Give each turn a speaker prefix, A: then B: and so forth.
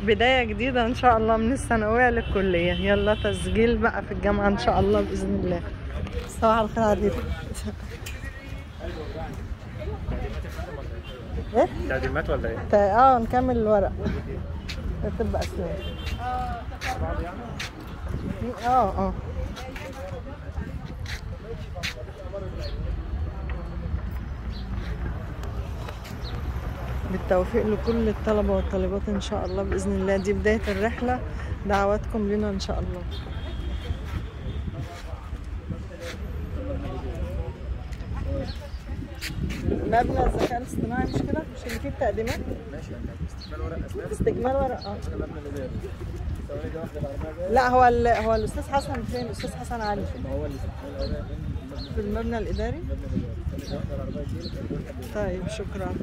A: بداية جديدة ان شاء الله من الثانوية للكلية. يلا تسجيل بقى في الجامعة ان شاء الله بإذن الله. صباح الخير عديد. ايه؟
B: تقديمات ولا ايه؟
A: نكمل الورق. تبقى اسنان. بالتوفيق لكل الطلبة والطالبات ان شاء الله بإذن الله. دي بداية الرحلة، دعواتكم لنا ان شاء الله. مبنى الذكاء الاصطناعي مش كده؟ مش اللي فيه التقديمات؟
B: ماشي. استكمال ورق اسنان.
A: استكمال ورق.
B: المبنى الاداري. ثواني كده واحده بعد.
A: لا هو الاستاذ حسن فين؟ الاستاذ حسن علي.
B: ما هو الاستكمال ورق
A: في المبنى الاداري.
B: المبنى الاداري. ثانيه واحده العربيه تجيلك.
A: طيب شكرا.